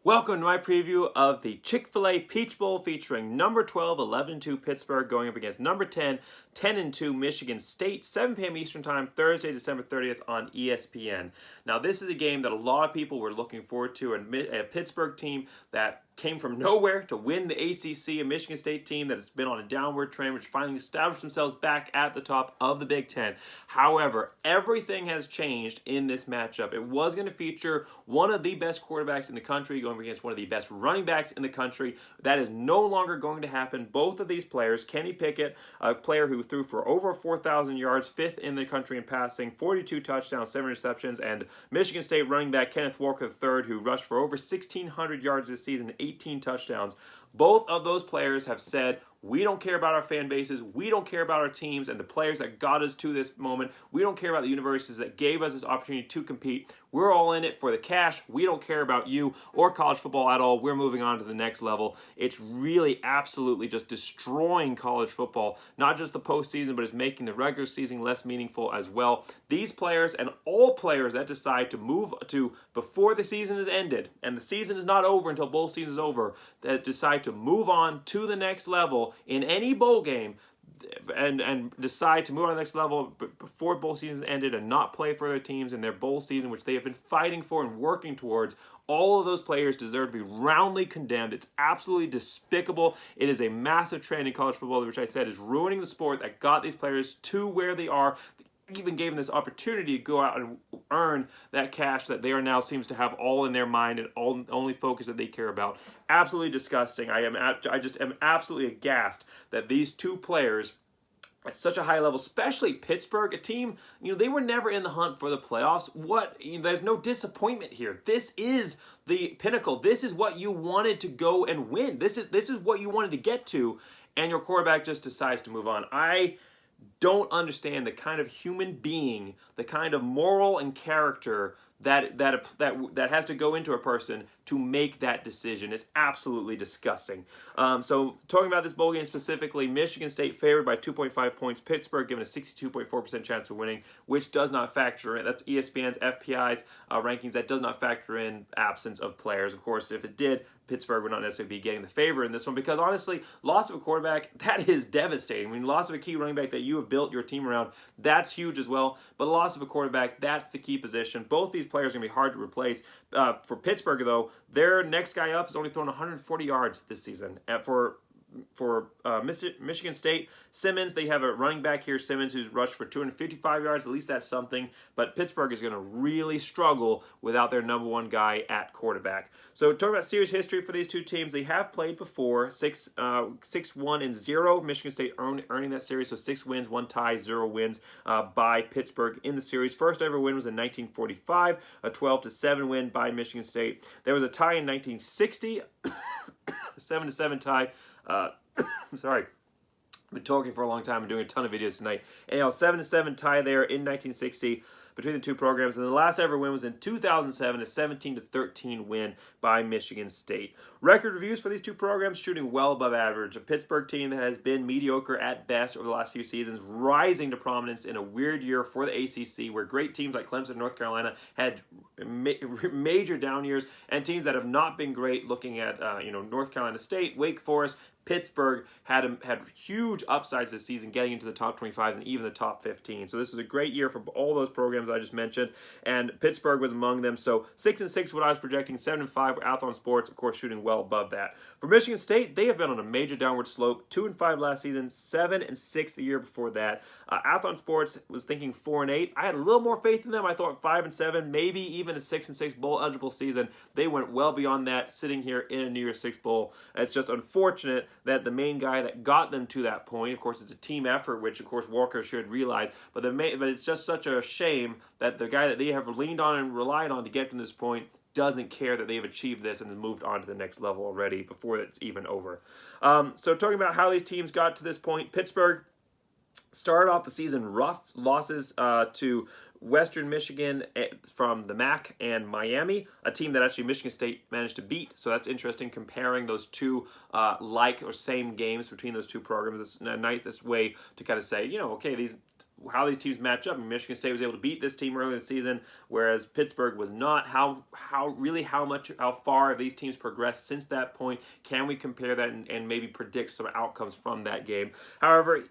Welcome to my preview of the Chick-fil-A Peach Bowl featuring number 12, 11-2 Pittsburgh going up against number 10, 10-2 Michigan State, 7 p.m. Eastern Time, Thursday, December 30th on ESPN. Now, this is a game that a lot of people were looking forward to, a Pittsburgh team that came from nowhere to win the ACC, a Michigan State team that has been on a downward trend, which finally established themselves back at the top of the Big Ten. However, everything has changed in this matchup. It was going to feature one of the best quarterbacks in the country going against one of the best running backs in the country. That is no longer going to happen. Both of these players, Kenny Pickett, a player who threw for over 4,000 yards, fifth in the country in passing, 42 touchdowns, 7 receptions, and Michigan State running back Kenneth Walker III, who rushed for over 1,600 yards this season, 18 touchdowns. Both of those players have said, we don't care about our fan bases, we don't care about our teams and the players that got us to this moment, we don't care about the universities that gave us this opportunity to compete. We're all in it for the cash. We don't care about you or college football at all. We're moving on to the next level. It's really absolutely just destroying college football, not just the postseason, but it's making the regular season less meaningful as well. These players and all players that decide to move to before the season is ended, and the season is not over until bowl season is over, that decide to move on to the next level in any bowl game, and decide to move on to the next level before bowl season ended and not play for their teams in their bowl season, which they have been fighting for and working towards, all of those players deserve to be roundly condemned. It's absolutely despicable. It is a massive trend in college football, which I said is ruining the sport that got these players to where they are, even gave them this opportunity to go out and earn that cash that they are now seems to have all in their mind and only focus that they care about. Absolutely disgusting. I just am absolutely aghast that these two players at such a high level, especially Pittsburgh, a team, they were never in the hunt for the playoffs. There's no disappointment here. This is the pinnacle. This is what you wanted to go and win. This is what you wanted to get to, and your quarterback just decides to move on. I don't understand the kind of human being, the kind of moral and character that has to go into a person to make that decision. It's absolutely disgusting. So talking about this bowl game specifically, Michigan State favored by 2.5 points. Pittsburgh given a 62.4% chance of winning, which does not factor in. That's ESPN's FPI's rankings. That does not factor in absence of players. Of course, if it did, Pittsburgh would not necessarily be getting the favor in this one because honestly, loss of a quarterback, that is devastating. I mean, loss of a key running back that you have built your team around, that's huge as well. But loss of a quarterback, that's the key position. Both these players are going to be hard to replace. For Pittsburgh, though, their next guy up has only thrown 140 yards this season. For Michigan State, Simmons, they have a running back here, Simmons, who's rushed for 255 yards. At least that's something. But Pittsburgh is going to really struggle without their number one guy at quarterback. So talking about series history for these two teams, they have played before, 6-1-0. Michigan State earning that series, so 6 wins, 1 tie, 0 wins by Pittsburgh in the series. First ever win was in 1945, a 12-7 win by Michigan State. There was a tie in 1960, a 7-7 tie. Sorry, I've been talking for a long time and doing a ton of videos tonight. And 7-7 tie there in 1960 between the two programs. And the last ever win was in 2007, a 17-13 win by Michigan State. Record reviews for these two programs, shooting well above average. A Pittsburgh team that has been mediocre at best over the last few seasons, rising to prominence in a weird year for the ACC, where great teams like Clemson and North Carolina had major down years, and teams that have not been great, looking at North Carolina State, Wake Forest, Pittsburgh had huge upsides this season, getting into the top 25 and even the top 15. So this is a great year for all those programs I just mentioned, and Pittsburgh was among them. So 6-6, what I was projecting, 7-5 with Athlon Sports, of course, shooting well above that. For Michigan State, they have been on a major downward slope. 2-5 last season, 7-6 the year before that. Athlon Sports was thinking 4-8. I had a little more faith in them. I thought 5-7, maybe even a 6-6 bowl eligible season. They went well beyond that, sitting here in a New Year's Six bowl. And it's just unfortunate that the main guy that got them to that point, of course, it's a team effort, which of course Walker should realize, but it's just such a shame that the guy that they have leaned on and relied on to get to this point doesn't care that they've achieved this and has moved on to the next level already before it's even over. So talking about how these teams got to this point, Pittsburgh started off the season rough, losses to Western Michigan from the MAC and Miami, a team that actually Michigan State managed to beat. So that's interesting, comparing those two like or same games between those two programs. It's a nice way to kind of say, okay, these how these teams match up. I mean, Michigan State was able to beat this team early in the season, whereas Pittsburgh was not. How far have these teams progressed since that point? Can we compare that and maybe predict some outcomes from that game? However,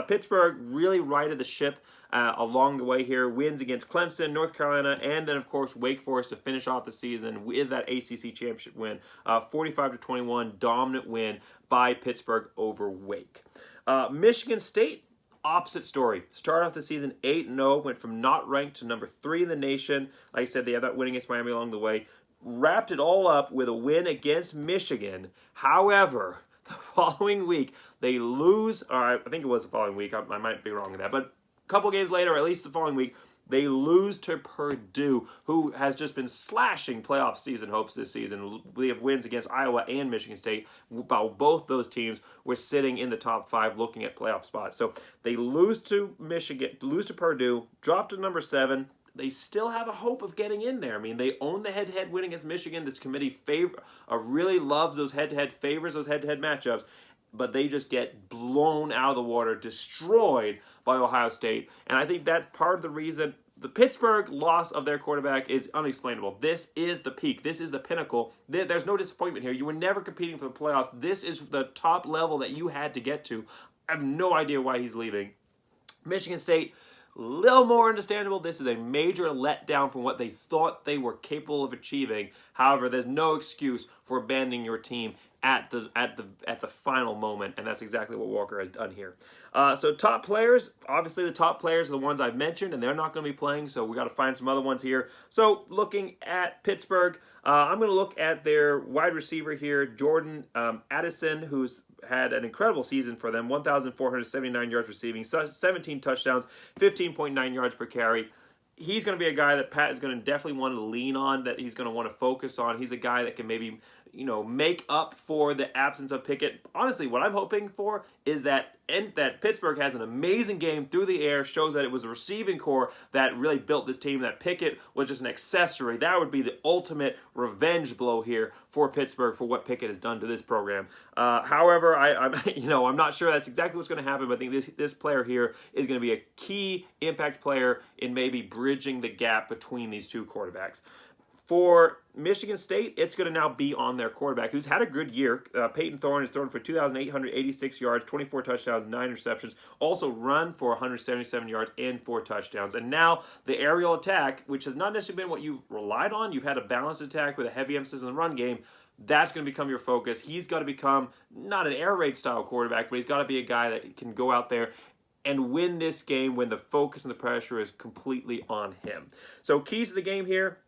Pittsburgh really righted the ship along the way here. Wins against Clemson, North Carolina, and then of course Wake Forest to finish off the season with that ACC championship win. 45-21 dominant win by Pittsburgh over Wake. Michigan State, opposite story. Started off the season 8-0, went from not ranked to number 3 in the nation. Like I said, they had that win against Miami along the way. Wrapped it all up with a win against Michigan. However, the following week, they lose, or I think it was the following week, I might be wrong with that, but a couple games later, or at least the following week, they lose to Purdue, who has just been slashing playoff season hopes this season. We have wins against Iowa and Michigan State, while both those teams were sitting in the top 5 looking at playoff spots. So they lose to Purdue, drop to number 7. They still have a hope of getting in there. I mean, they own the head-to-head win against Michigan. This committee really loves those head-to-head, favors those head-to-head matchups, but they just get blown out of the water, destroyed by Ohio State. And I think that's part of the reason the Pittsburgh loss of their quarterback is unexplainable. This is the peak. This is the pinnacle. There's no disappointment here. You were never competing for the playoffs. This is the top level that you had to get to. I have no idea why he's leaving. Michigan State, a little more understandable. This is a major letdown from what they thought they were capable of achieving. However, there's no excuse for abandoning your team at the final moment, and that's exactly what Walker has done here. So top players, obviously the top players are the ones I've mentioned, and they're not going to be playing, so we got to find some other ones here. So looking at Pittsburgh, I'm going to look at their wide receiver here, Jordan Addison, who's had an incredible season for them, 1,479 yards receiving, 17 touchdowns, 15.9 yards per carry. He's going to be a guy that Pat is going to definitely want to lean on, that he's going to want to focus on. He's a guy that can maybe, make up for the absence of Pickett. Honestly, what I'm hoping for is that Pittsburgh has an amazing game through the air, shows that it was a receiving core that really built this team, that Pickett was just an accessory. That would be the ultimate revenge blow here for Pittsburgh for what Pickett has done to this program. However, I'm not sure that's exactly what's going to happen, but I think this player here is going to be a key impact player in maybe bridging the gap between these two quarterbacks. For Michigan State, it's going to now be on their quarterback, who's had a good year. Peyton Thorne has thrown for 2,886 yards, 24 touchdowns, 9 interceptions. Also run for 177 yards and 4 touchdowns. And now the aerial attack, which has not necessarily been what you've relied on. You've had a balanced attack with a heavy emphasis on the run game. That's going to become your focus. He's got to become not an air raid style quarterback, but he's got to be a guy that can go out there and win this game when the focus and the pressure is completely on him. So keys to the game here.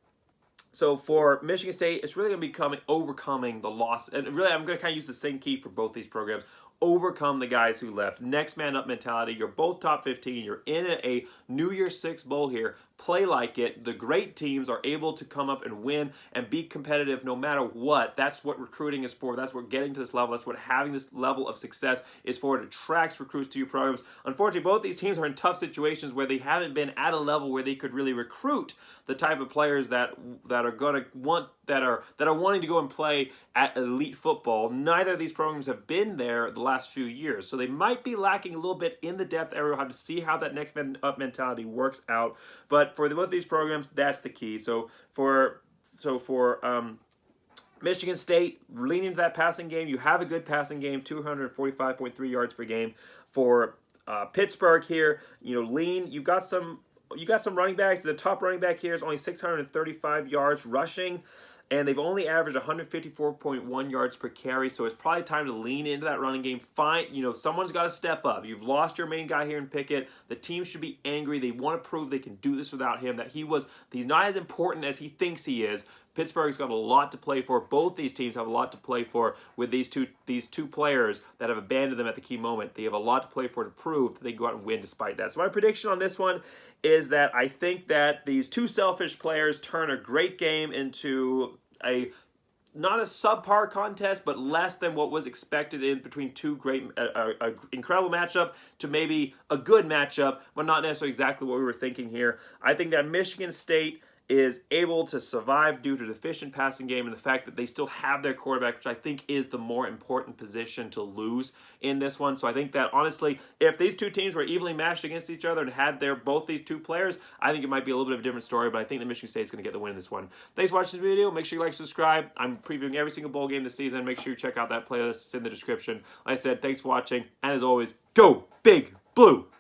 So for Michigan State, it's really going to be overcoming the loss. And really, I'm going to kind of use the same key for both these programs. Overcome the guys who left. Next man up mentality. You're both top 15. You're in a New Year's Six bowl here. Play like it. The great teams are able to come up and win and be competitive no matter what. That's what recruiting is for. That's what getting to this level. That's what having this level of success is for. It attracts recruits to your programs. Unfortunately, both these teams are in tough situations where they haven't been at a level where they could really recruit the type of players that are going to want that are wanting to go and play at elite football. Neither of these programs have been there the last few years, so they might be lacking a little bit in the depth area. We'll have to see how that next man up mentality works out. But for both these programs, that's the key. So for Michigan State, leaning into that passing game, you have a good passing game, 245.3 yards per game. For Pittsburgh here, you've got some running backs. The top running back here is only 635 yards rushing, and they've only averaged 154.1 yards per carry, so it's probably time to lean into that running game. Someone's got to step up. You've lost your main guy here in Pickett. The team should be angry. They want to prove they can do this without him, that he's not as important as he thinks he is. Pittsburgh's got a lot to play for. Both these teams have a lot to play for with these two players that have abandoned them at the key moment. They have a lot to play for to prove that they can go out and win despite that. So my prediction on this one is that I think that these two selfish players turn a great game into not a subpar contest, but less than what was expected in between two great, incredible matchup to maybe a good matchup, but not necessarily exactly what we were thinking here. I think that Michigan State is able to survive due to the efficient passing game and the fact that they still have their quarterback, which I think is the more important position to lose in this one. So I think that, honestly, if these two teams were evenly matched against each other and had both these two players, I think it might be a little bit of a different story, but I think that Michigan State is going to get the win in this one. Thanks for watching this video. Make sure you like, subscribe. I'm previewing every single bowl game this season. Make sure you check out that playlist. It's in the description. Like I said, thanks for watching, and as always, go Big Blue!